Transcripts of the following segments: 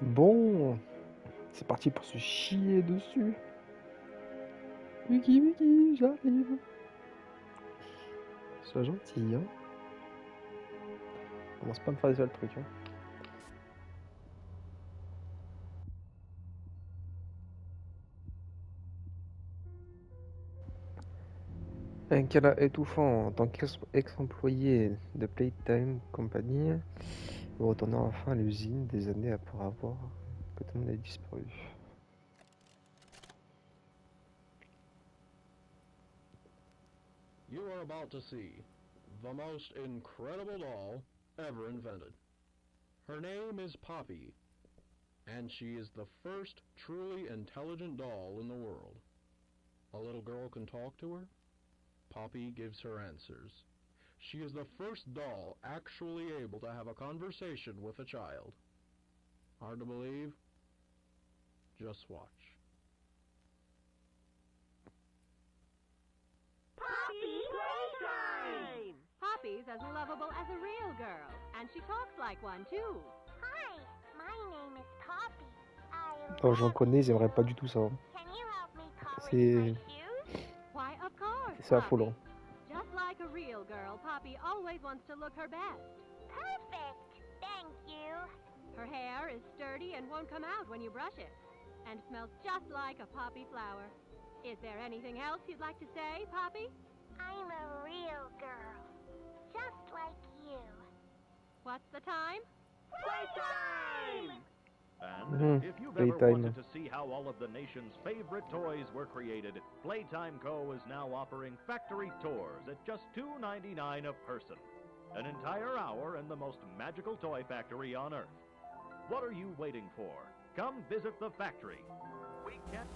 Bon, c'est parti pour se chier dessus. Wiki, j'arrive. Sois gentil, hein. Commence pas à me faire déjà le truc, hein. Un cas étouffant en tant qu'ex-employé de Playtime Company, retournant enfin à l'usine des années après avoir que tout le monde a disparu. You are about to see the most incredible doll ever invented. Her name is Poppy, and she is the first truly intelligent doll in the world. A little girl can talk to her. Poppy gives her answers. She is the first doll actually able to have a conversation with a child. Hard to believe? Just watch. Poppy Playtime! Poppy's as lovable as a real girl, and she talks like one too. Hi, my name is Poppy. I Oh, j'en love connais, ils you. aimeraient pas du tout ça, hein. Can you help me polish C'est my shoes? Why, of course, c'est Poppy. affolant. Just like a real girl, Poppy always wants to look her best. Perfect. Thank you. Her hair is sturdy and won't come out when you brush it, and smells just like a poppy flower. Is there anything else you'd like to say, Poppy? I'm a real girl. Just like you. What's the time? Playtime! And if you've ever Playtime. wanted to see how all of the nation's favorite toys were created, Playtime Co. is now offering factory tours at just $2.99 a person. An entire hour in the most magical toy factory on Earth. What are you waiting for? Come visit the factory. We can't...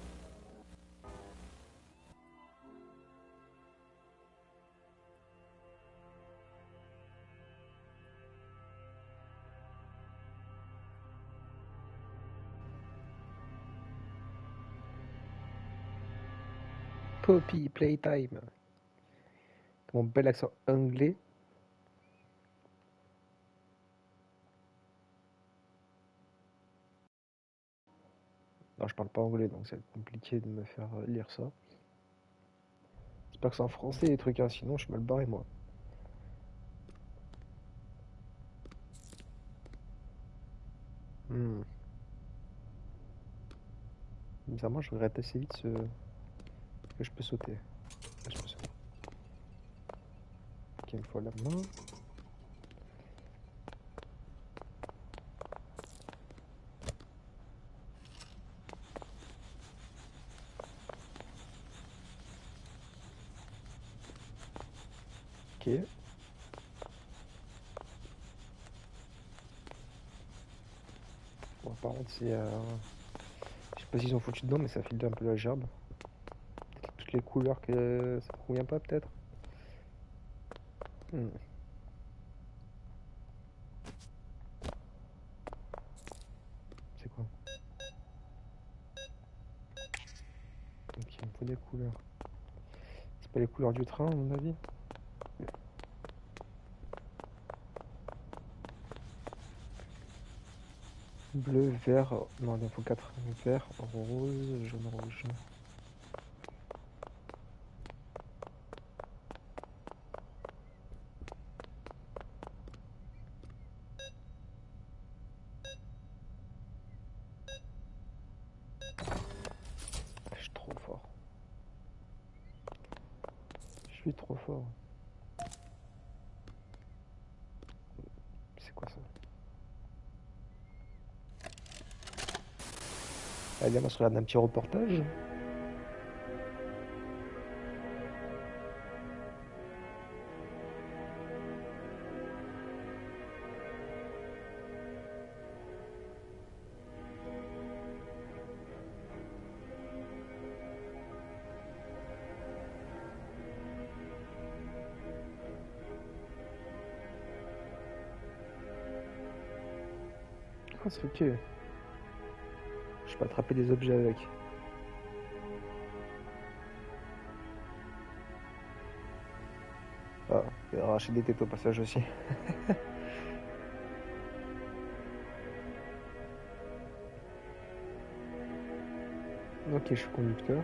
Poppy Playtime. Mon bel accent anglais. Non, je parle pas anglais, donc c'est compliqué de me faire lire ça. J'espère que c'est en français les trucs, hein, sinon je suis mal barré moi. Hmm. Bizarrement, je regrette assez vite ce que je peux sauter. Ah, je peux sauter. Ok, une fois la main. Ok. Bon, par contre, c'est. Je sais pas s'ils ont foutu dedans, mais ça filtre un peu la gerbe. Peut-être toutes les couleurs que ça ne convient pas, peut-être. Hmm. C'est quoi? Ok, il me faut des couleurs. C'est pas les couleurs du train, à mon avis? Bleu, vert. Non, il en faut 4. Vert, rose, jaune, rouge. Je suis trop fort. Je suis trop fort. C'est quoi ça? Allez, on se regarde un petit reportage. Ah, c'est ok. Je peux attraper des objets avec. Ah, et arracher des têtes au passage aussi. Ok, je suis conducteur.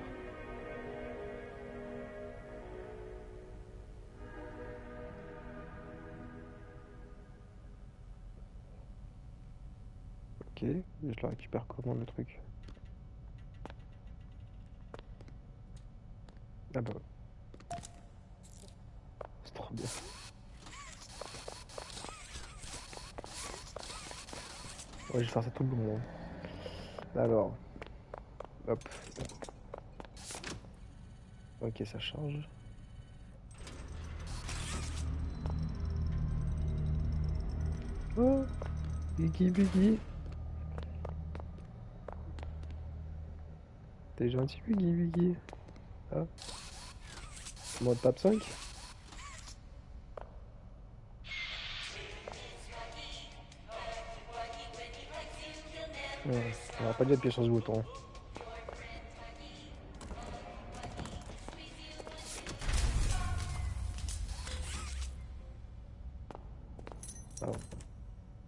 Ok, je le récupère comment le truc? Ah bah, c'est trop bien. Ouais, je vais faire ça tout le long, hein. Alors, hop. Ok, ça charge. Oh, Biggie, Biggie. T'es gentil, Biggie, Biggie. Ah, mode tape 5. Ouais, on va pas dû appuyer sur ce bouton. Alors,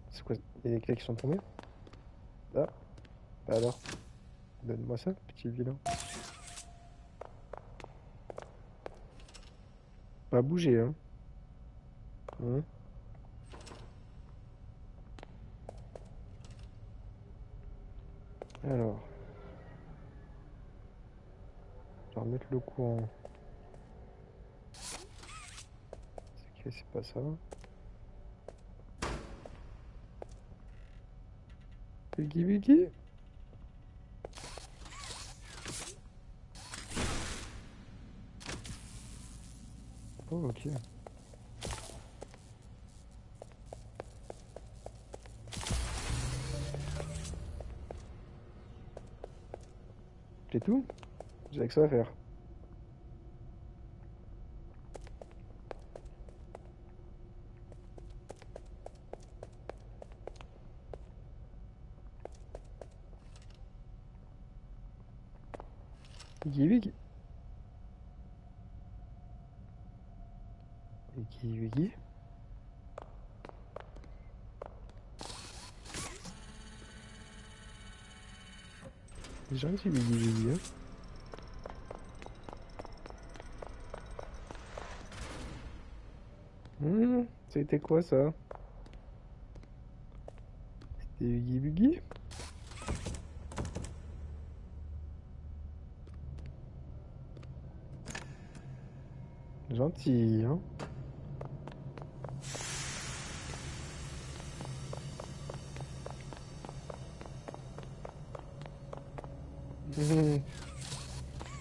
c'est quoi? Il y a des clés qui sont tombées? Ah, bah alors, donne-moi ça, petit vilain. Pas bouger, hein. Hein. Alors, je vais remettre le courant. C'est pas ça. Biggie, Biggie. Oh, ok. C'est tout? J'ai que ça à faire. Biggie, Biggie. Biggie, Biggie. C'est gentil, Biggie, Biggie, hein. C'était quoi ça? C'était Biggie, Biggie? Gentil, hein.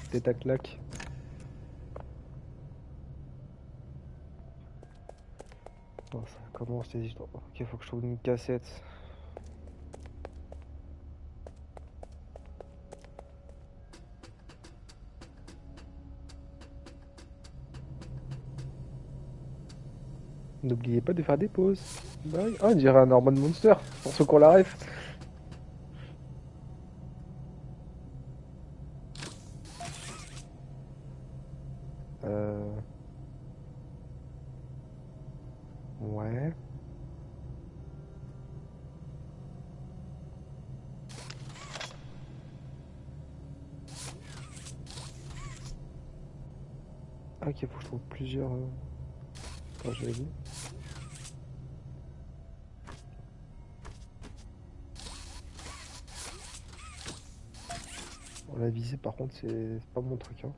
C'était ta claque. Bon, ça commence ces histoires. Ok, faut que je trouve une cassette. N'oubliez pas de faire des pauses. Bye. Ah, on dirait un Norman Monster, pour ceux qu'on la ref. Euh... Ouais. Ah, ok, faut que je trouve plusieurs... Attends, je l'ai dit. Bon, la visée, par contre, c'est pas mon truc, hein.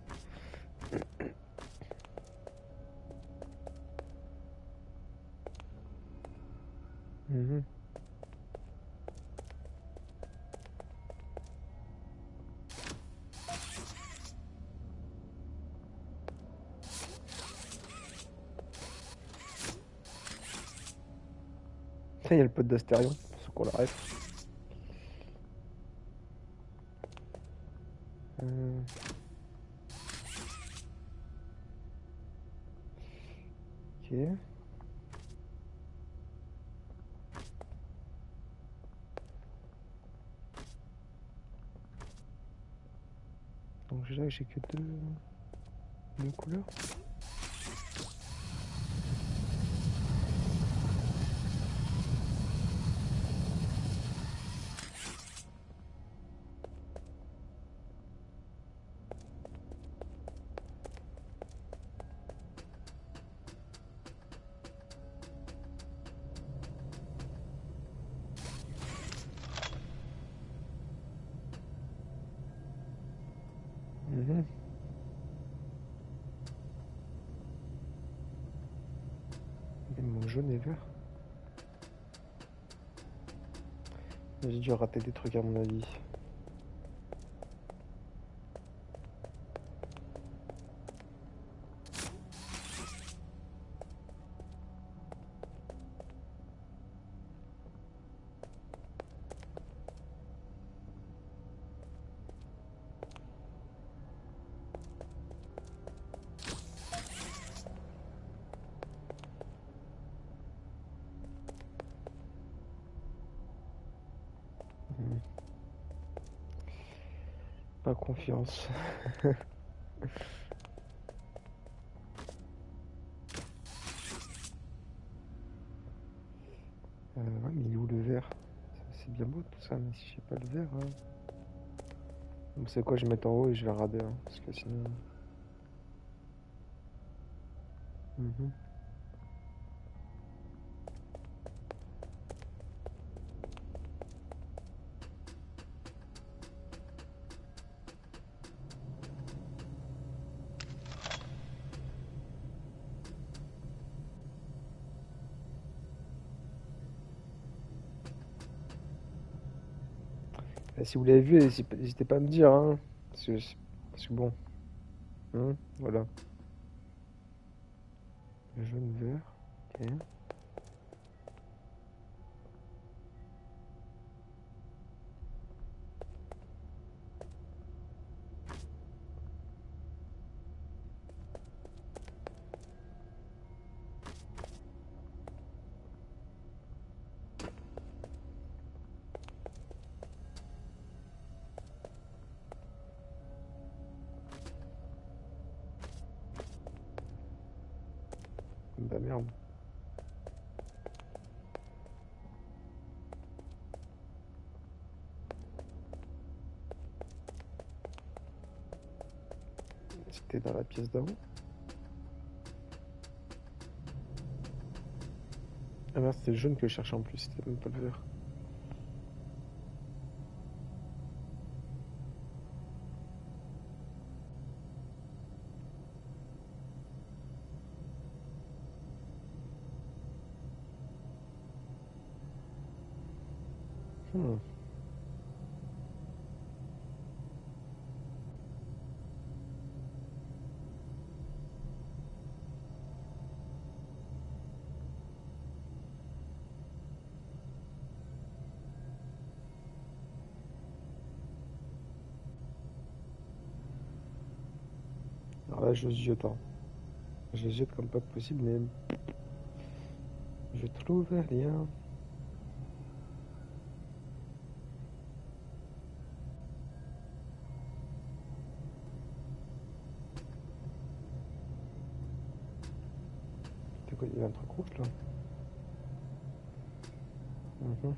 Mhm. Ça, il y a le pote d'Astérion, pour ceux qu'on la ref. Euh, Ok. Donc déjà, j'ai que deux couleurs. jaune et vert. J'ai dû rater des trucs à mon avis. Pas confiance. Ouais, mais il est où le vert? C'est bien beau tout ça, mais si j'ai pas le vert. Vous savez quoi, je vais mettre en haut et je vais rader, hein, parce que sinon. Mhm. Si vous l'avez vu, n'hésitez pas à me dire, hein, parce que bon, hein, voilà. Le jaune vert, ok. Bah merde. C'était dans la pièce d'avant. Ah merde, c'était le jaune que je cherchais en plus, c'était même pas le vert. Hmm. Alors là, je ziote, hein. Je ziote comme pas possible, mais je trouve rien. C'est quoi, il y a un truc rouge là? Mhm.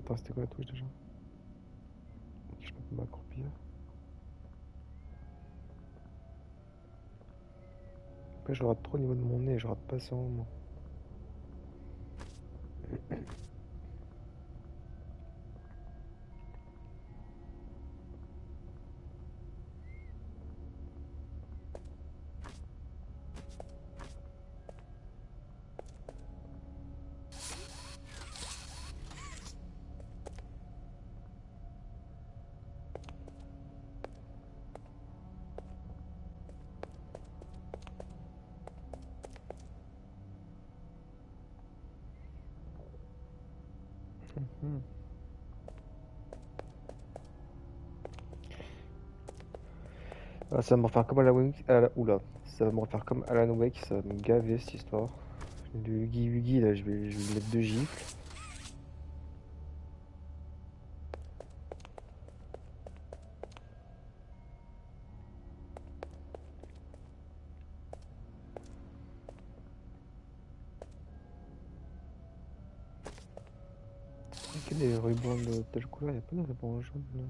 Attends, c'était quoi la touche déjà? Je peux m'accroupir. Après, je rate trop au niveau de mon nez, je rate pas ça au moment. Mhm. Ah, ça va me refaire comme Alan Wake. Oula, ça va me refaire comme Alan Wake, ça va me gaver cette histoire. Le Huggy Wuggy là, je vais lui mettre 2 gifles. que des rubans de telle couleur? Il n'y a pas de ruban jaune là.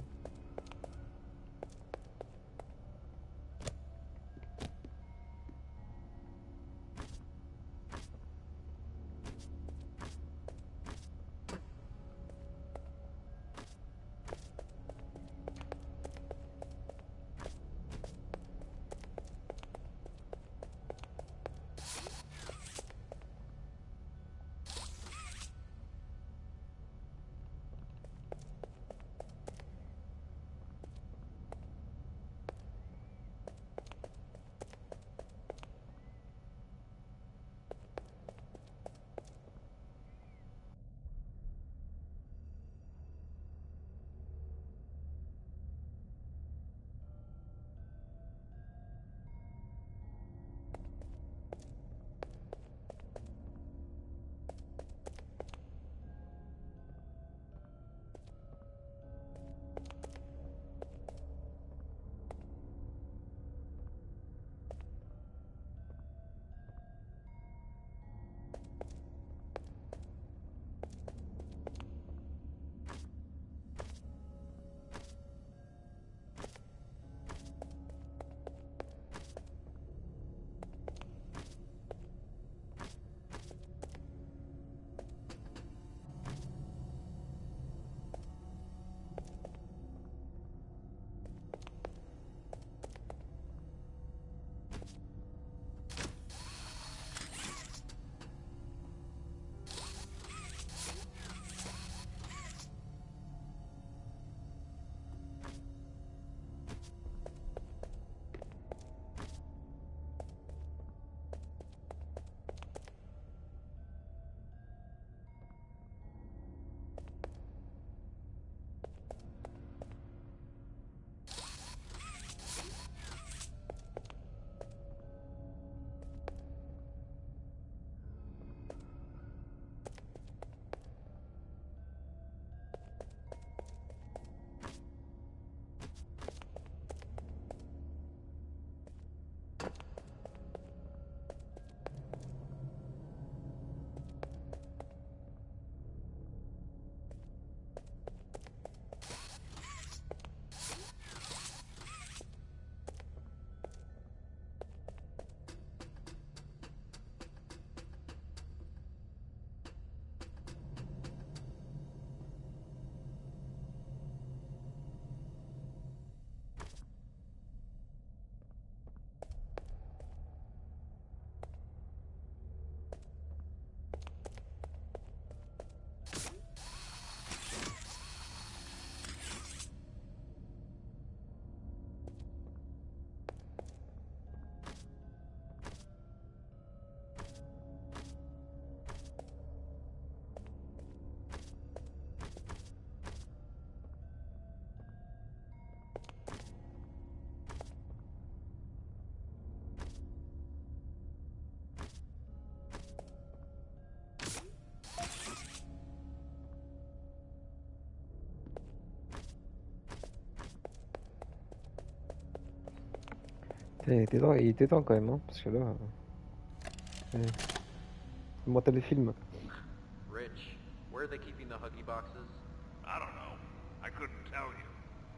Il était temps quand même, hein, parce que là, moi t'as le film. Rich, where are they keeping the Huggy boxes? I don't know. I couldn't tell you.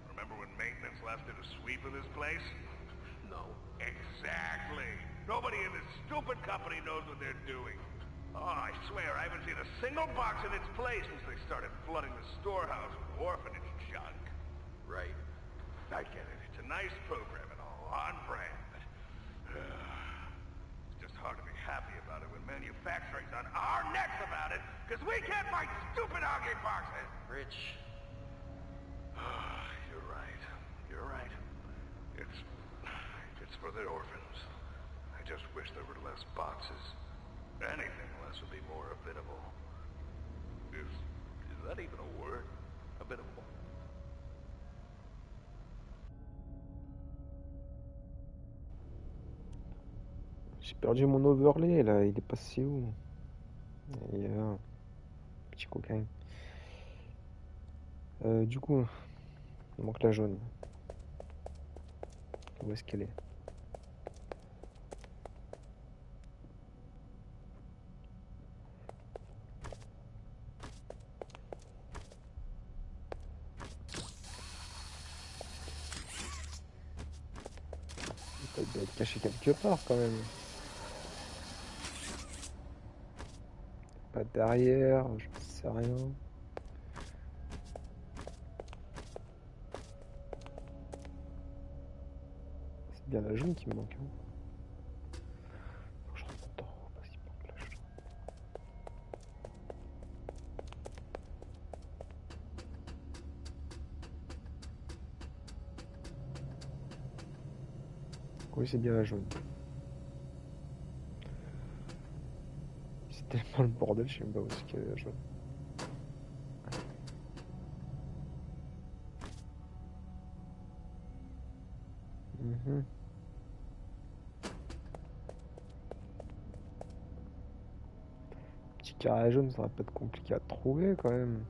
Remember when maintenance left did a sweep of this place? No. Exactly. Nobody in this stupid company knows what they're doing. Oh, I swear, I haven't seen a single box in its place since they started flooding the storehouse with orphanage junk. Right. I get it. It's a nice program and all, on brand, but... it's just hard to be happy about it when manufacturing's on our necks about it, because we can't find stupid Huggy boxes! Rich. You're right. You're right. It's for the orphans. I just wish there were less boxes. Anything less would be more habitable. Is that even a word? Habitable? J'ai perdu mon overlay là, il est passé où? Il y a un petit coquin. Du coup, il manque la jaune. Où est-ce qu'elle est? caché quelque part quand même. Pas derrière, je sais rien. C'est bien la jaune qui me manque. Hein. Faut que je remonte en haut parce qu'il manque la jaune. Oui, c'est bien la jaune. C'est tellement le bordel, je sais même pas où est-ce qu'il y a la jaune. Mhm. Petit carré jaune, ça va pas être compliqué à trouver quand même.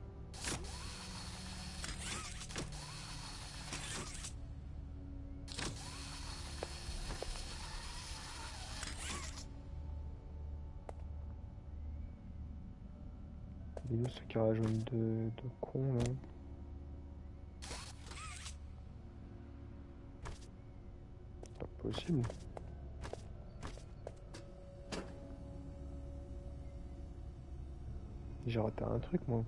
Il est où ce carré jaune de con là? C'est pas possible. J'ai raté un truc moi.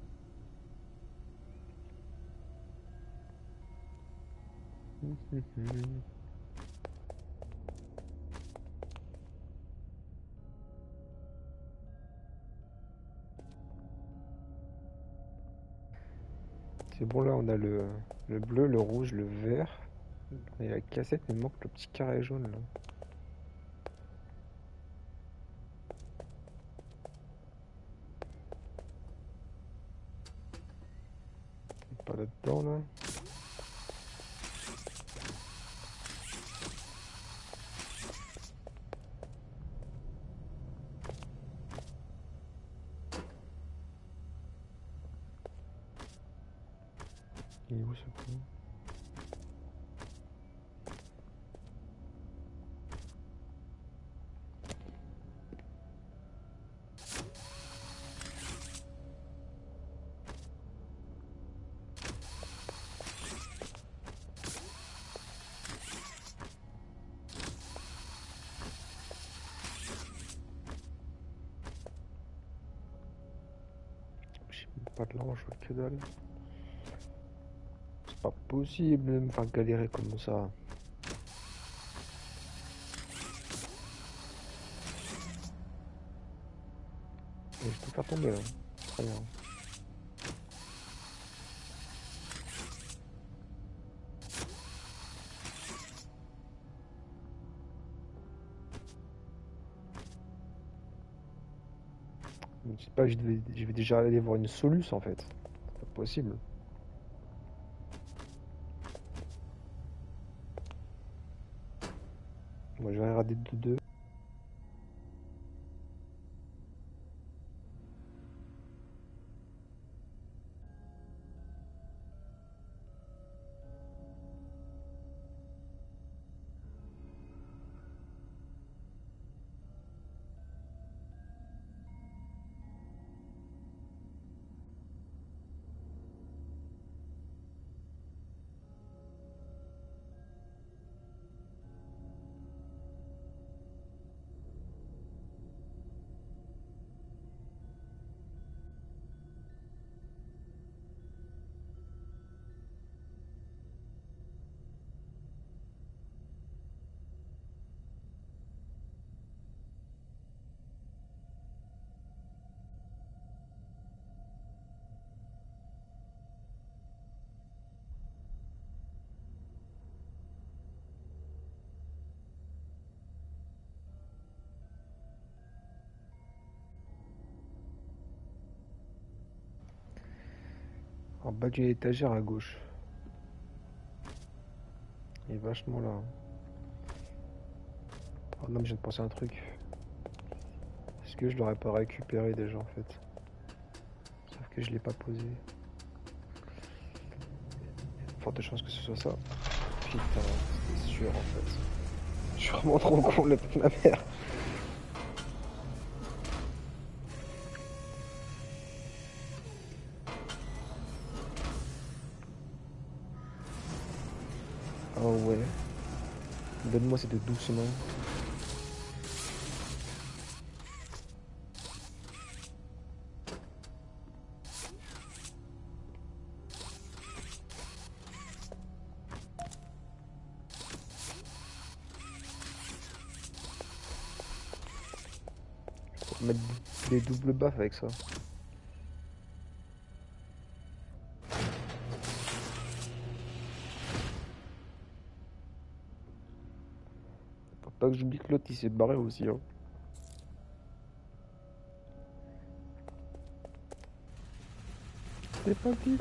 C'est bon, là on a le bleu, le rouge, le vert. Et la cassette, il me manque le petit carré jaune là. Pas là-dedans là. Il est où ce con? J'ai pas de l'argent, je vois que dalle. C'est pas possible de me faire galérer comme ça. Et je peux faire tomber là. Très bien. Je me dis pas que je vais déjà aller voir une soluce en fait. C'est pas possible. Moi je vais regarder de deux. En bas d'une étagère à gauche. Il est vachement là. Hein. Oh non mais je viens de penser à un truc. Est-ce que je l'aurais pas récupéré déjà en fait? Sauf que je l'ai pas posé. Forte chance que ce soit ça. Putain, c'est sûr en fait. Je suis vraiment trop con, la merde. Oh ouais. Donne-moi cette doucement. Mettre des doubles baffes avec ça. Faut pas que j'oublie que l'autre il s'est barré aussi. Hein. C'est parti.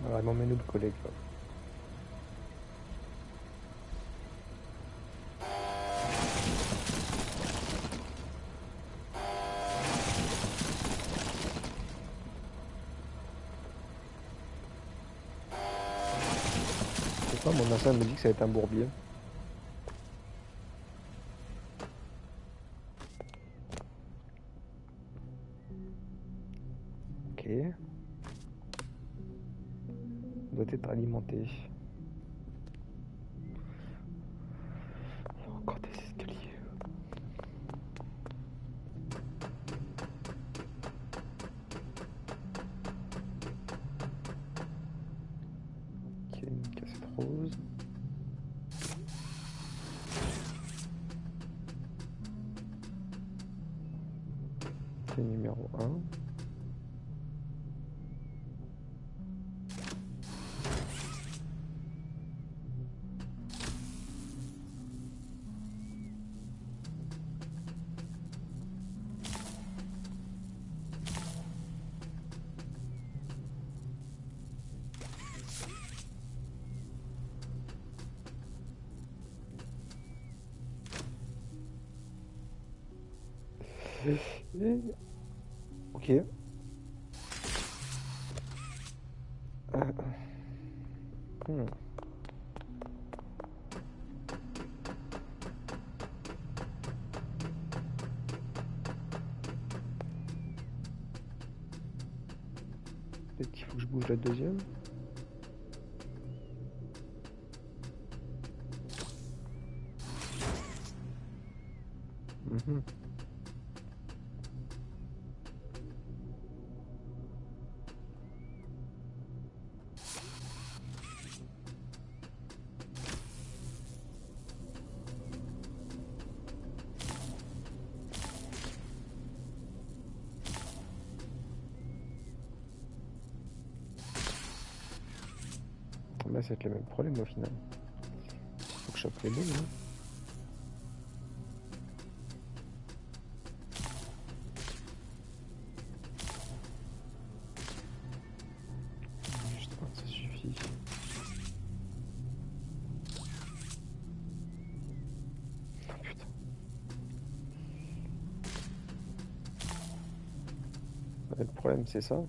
Alors, il m'emmène où le collègue là? Je sais pas, mon instinct me dit que ça va être un bourbier. Ok. Il doit être alimenté. Il y a encore des escaliers. Ok, une cassette rose. Ok, numéro 1. Ok. Hmm. Peut-être qu'il faut que je bouge la deuxième. Mhm. Là, c'est le même problème au final. Faut que je chope les deux, hein. Juste un, ça suffit. Oh putain. Ouais, le problème, c'est ça.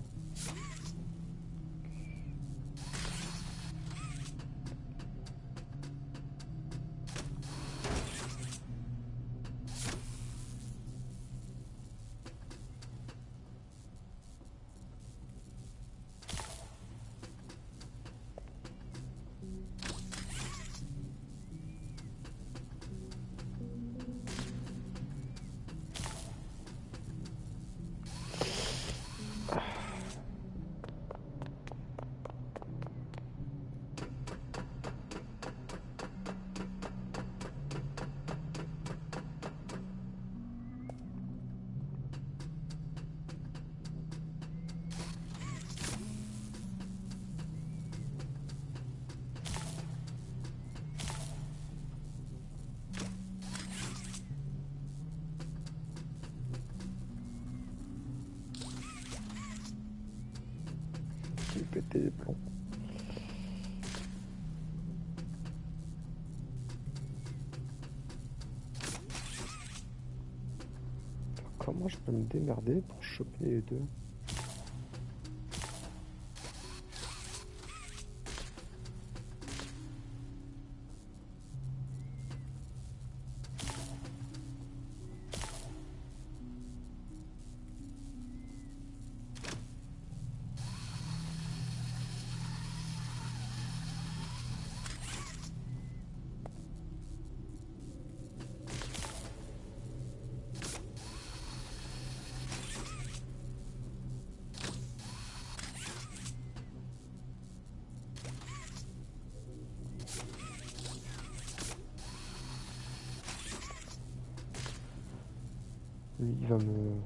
J'ai pété les plombs. Comment je peux me démerder pour choper les deux? Lui, il va me...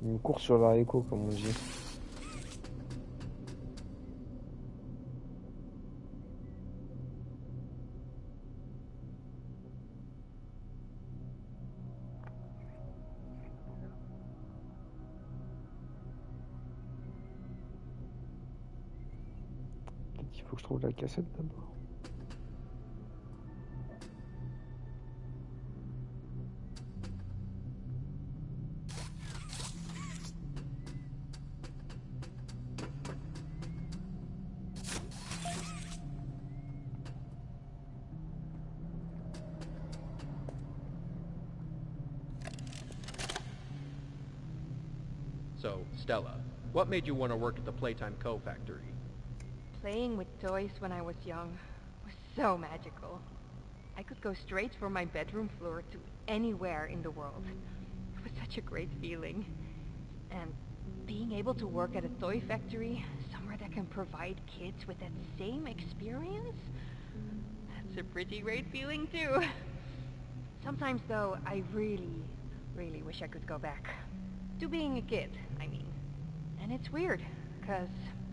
Il me court sur la écho, comme on dit. Peut-être qu'il faut que je trouve la cassette d'abord. So, Stella, what made you want to work at the Playtime Co. factory? Playing with toys when I was young was so magical. I could go straight from my bedroom floor to anywhere in the world. It was such a great feeling. And being able to work at a toy factory, somewhere that can provide kids with that same experience, that's a pretty great feeling too. Sometimes though, I really, really wish I could go back. To being a kid, I mean. And it's weird, because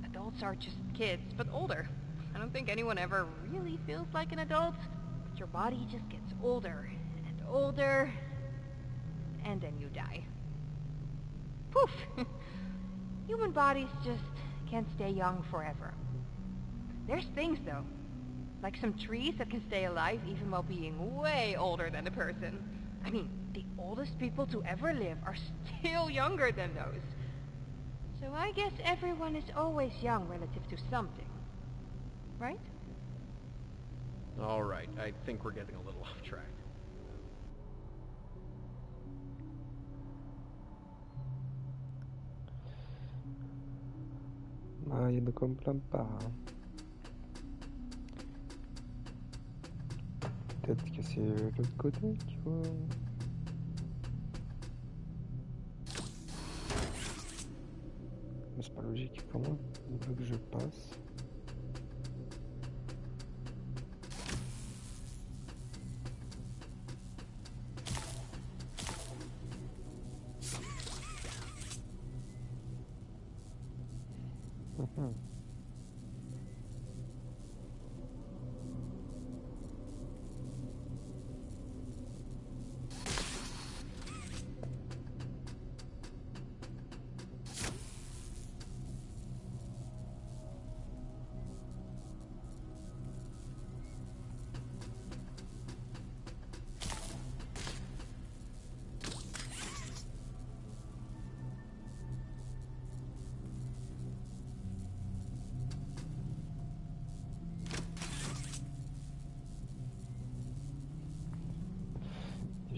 adults are just kids, but older. I don't think anyone ever really feels like an adult, but your body just gets older and older, and then you die. Poof! Human bodies just can't stay young forever. There's things, though. Like some trees that can stay alive even while being way older than a person. I mean, the oldest people to ever live are still younger than those. So I guess everyone is always young relative to something. Right? All right, I think we're getting a little off track. Ah, il y a de quoi me plaindre pas. Hein. Peut-être que c'est l'autre côté, tu vois. Mais c'est pas logique. Comment il veut que je passe?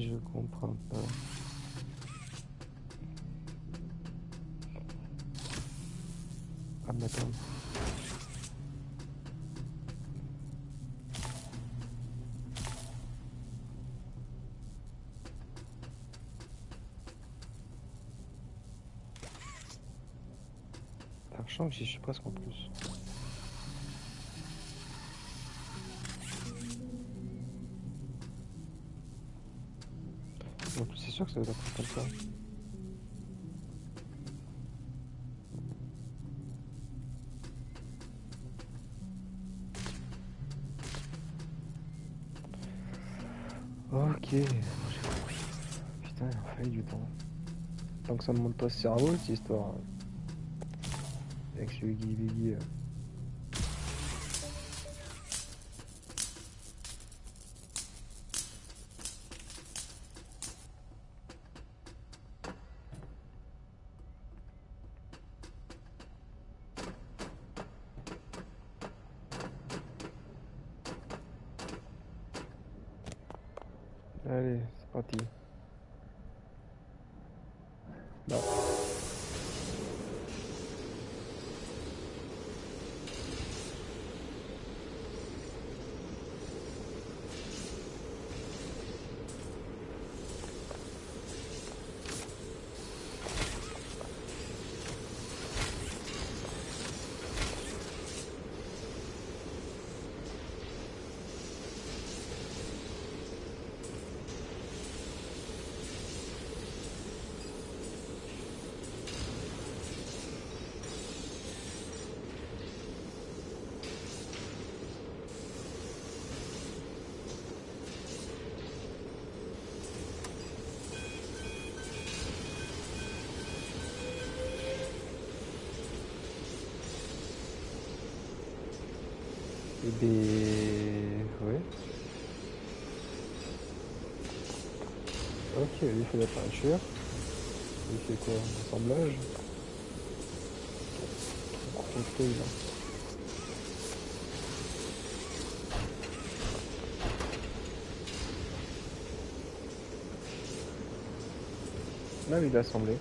Je comprends pas. Ah mais attends. L'argent, j'y suis presque en plus. En plus, c'est sûr que ça doit être comme ça. Ok, j'ai compris. Putain, il a fallu du temps. Tant que ça me monte pas ce cerveau, cette histoire. Avec ce Huggy Buggy. Allez, c'est parti. Non. Et ben... Ouais. Ok, lui il fait la peinture. Il fait quoi? L'assemblage? Ok, là. Là, il a assemblé.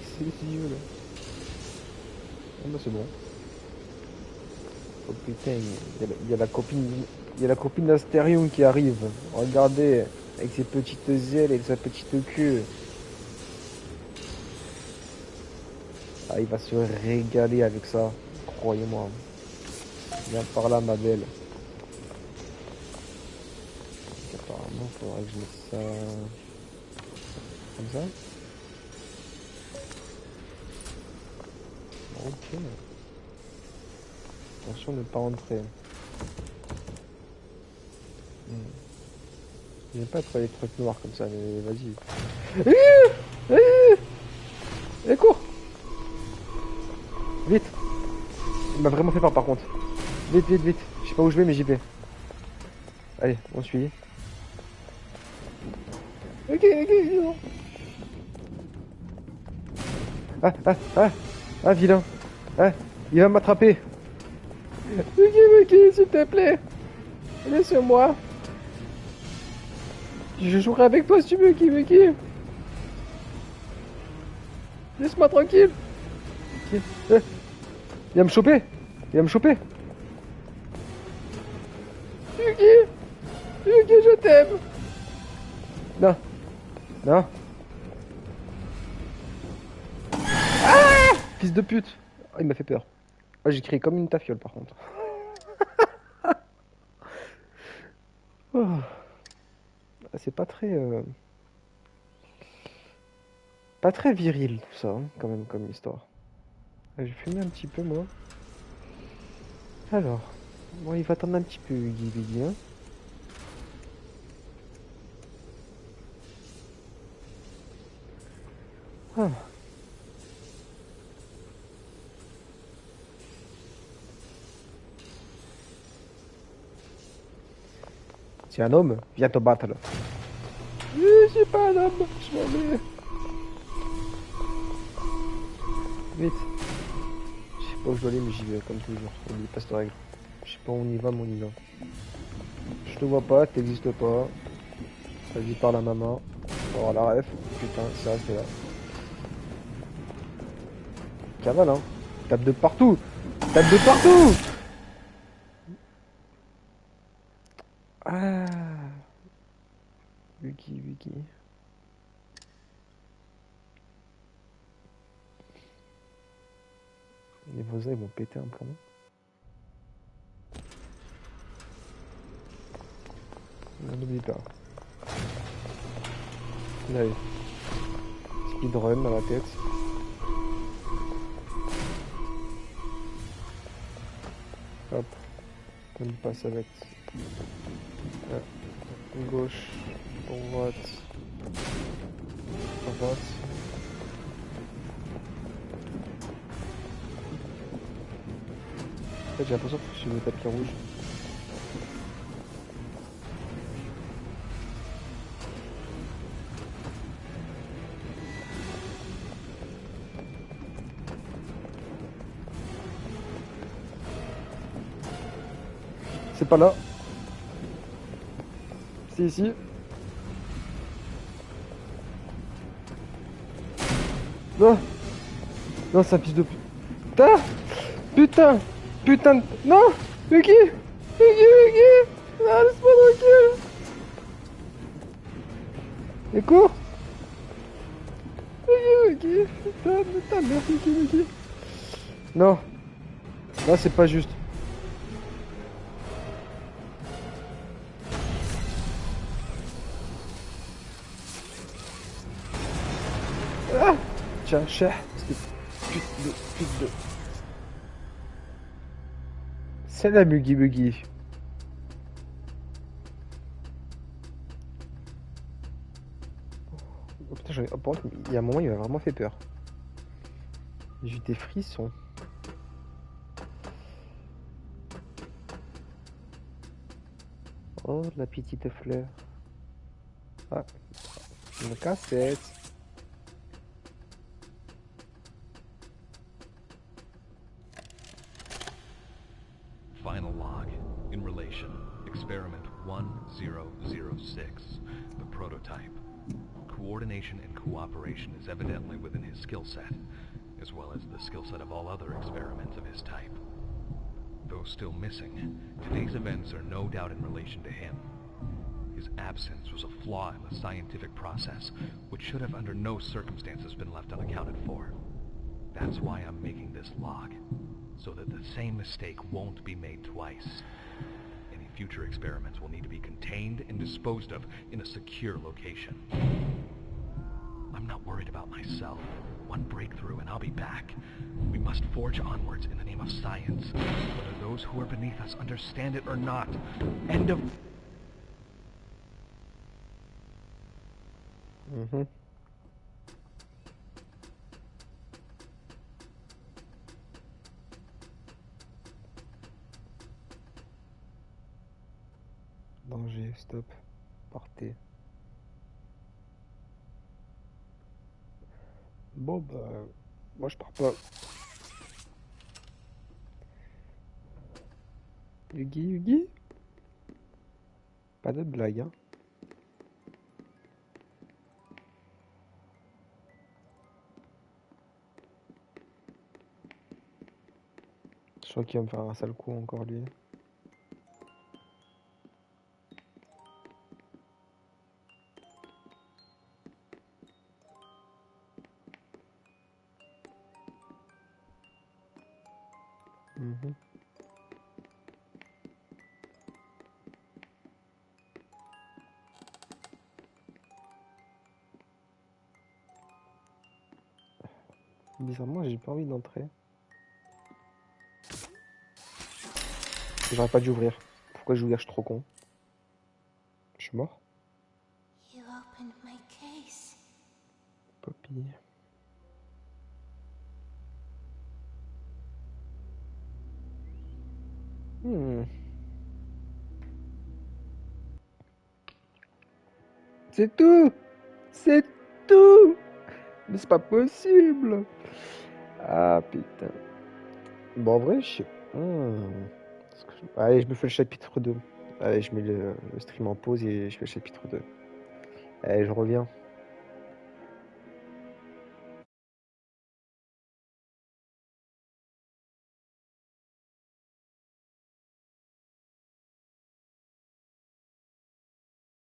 C'est les yeux là. Ah bah c'est bon. Oh putain, il y a la copine. Il y a la copine d'Astérium qui arrive. Regardez, avec ses petites ailes et sa petite queue. Ah, il va se régaler avec ça. Croyez-moi. Viens par là, ma belle. Donc, apparemment, il faudrait que je mette ça comme ça. Ok. Attention de ne pas rentrer. J'aime pas trop les trucs noirs comme ça, mais vas-y. Allez, cours! Vite! Il m'a vraiment fait peur par contre. Vite, vite, vite. Je sais pas où je vais, mais j'y vais. Allez, on suit. Ok. Ah, vilain. Ah, il va m'attraper. Ok, s'il te plaît. Laisse-moi. Je jouerai avec toi si tu veux, Mickey. Laisse-moi tranquille. Il va me choper. Yuki, je t'aime. Non. Ah, fils de pute. Oh, il m'a fait peur. Oh, j'ai crié comme une tafiole par contre. Oh. C'est pas très... Pas très viril tout ça, hein, quand même, comme histoire. J'ai fumé un petit peu, moi. Alors, bon, il va attendre un petit peu, Guy, hein. Ah. C'est un homme, viens te battre là. C'est pas un homme, je m'en vais. Vite. Je sais pas où je dois aller, mais j'y vais comme toujours. Oublie pas cette règle. Je sais pas où on y va, mais on y va. Je te vois pas, t'existes pas. Vas-y, parle à maman. Oh la ref. Putain, c'est resté là. Cavale, hein. Tape de partout. Ah. Wiki. Les voisins ils vont péter un plomb. N'oublie pas. Allez. Speedrun dans la tête. Hop. Même pas ça va être. Gauche. Droite. En fait, j'ai l'impression que je suis le tapis rouge. C'est pas là. C'est ici. Non, c'est un fils de putain. Putain. Non, Yuki. Non, laisse-moi tranquille. Et cours. Yuki. Putain, merde, Yuki. Non. Là, c'est pas juste. Ah. Tiens, cher. Pute de... C'est la Buggy. Oh putain, oh, par contre, il y a un moment, il m'a vraiment fait peur. J'ai eu des frissons. Oh, la petite fleur. Ah, une cassette. Final log. In relation, experiment 1006, the prototype. Coordination and cooperation is evidently within his skill set, as well as the skill set of all other experiments of his type. Though still missing, today's events are no doubt in relation to him. His absence was a flaw in the scientific process, which should have under no circumstances been left unaccounted for. That's why I'm making this log, so that the same mistake won't be made twice. Any future experiments will need to be contained and disposed of in a secure location. I'm not worried about myself. One breakthrough and I'll be back. We must forge onwards in the name of science, whether those who are beneath us understand it or not. End of... Danger, stop, partez. Bon bah, moi je pars pas. Yugi? Pas de blague, hein. Je crois qu'il va me faire un sale coup encore lui. Bizarrement, j'ai pas envie d'entrer. J'aurais pas dû ouvrir. Pourquoi j'ai ouvert? Je suis trop con. Je suis mort. You opened my case. Poppy. C'est tout! C'est tout! Mais c'est pas possible! Ah putain. Bon, en vrai, je sais. Allez, je me fais le chapitre 2. Allez, je mets le stream en pause et je fais le chapitre 2. Allez, je reviens.